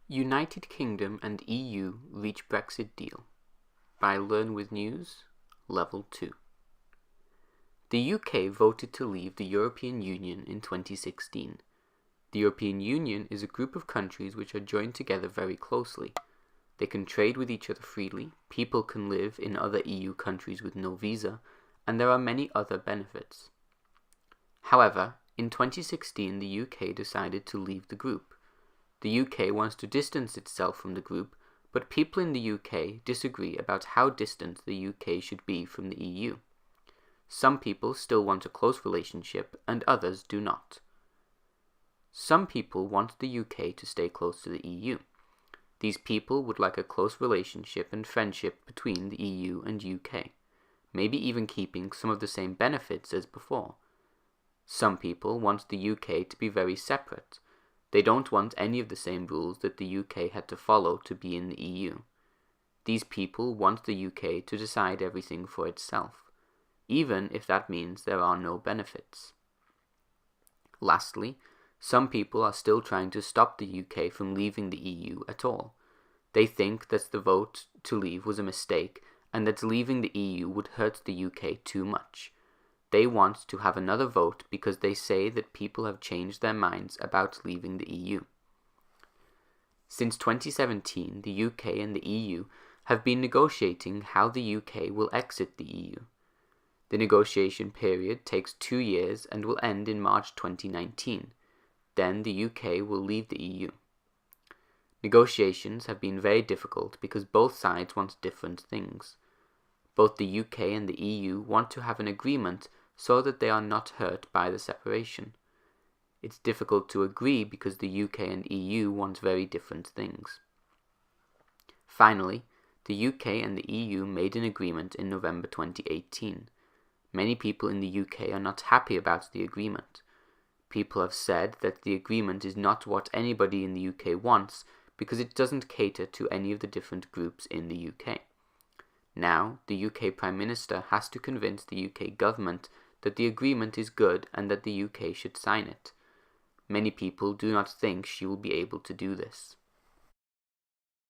United Kingdom and EU reach Brexit deal by Learn with News, Level 2. The UK voted to leave the European Union in 2016. The European Union is a group of countries which are joined together very closely. They can trade with each other freely, people can live in other EU countries with no visa, and there are many other benefits. However, in 2016 the UK decided to leave the group. The UK wants to distance itself from the group, but people in the UK disagree about how distant the UK should be from the EU. Some people still want a close relationship and others do not. Some people want the UK to stay close to the EU. These people would like a close relationship and friendship between the EU and UK, maybe even keeping some of the same benefits as before. Some people want the UK to be very separate. They don't want any of the same rules that the UK had to follow to be in the EU. These people want the UK to decide everything for itself, even if that means there are no benefits. Lastly, some people are still trying to stop the UK from leaving the EU at all. They think that the vote to leave was a mistake and that leaving the EU would hurt the UK too much. They want to have another vote because they say that people have changed their minds about leaving the EU. Since 2017, the UK and the EU have been negotiating how the UK will exit the EU. The negotiation period takes 2 years and will end in March 2019. Then the UK will leave the EU. Negotiations have been very difficult because both sides want different things. Both the UK and the EU want to have an agreement so that they are not hurt by the separation. It's difficult to agree because the UK and EU want very different things. Finally, the UK and the EU made an agreement in November 2018. Many people in the UK are not happy about the agreement. People have said that the agreement is not what anybody in the UK wants because it doesn't cater to any of the different groups in the UK. Now, the UK Prime Minister has to convince the UK government that the agreement is good and that the UK should sign it. Many people do not think she will be able to do this.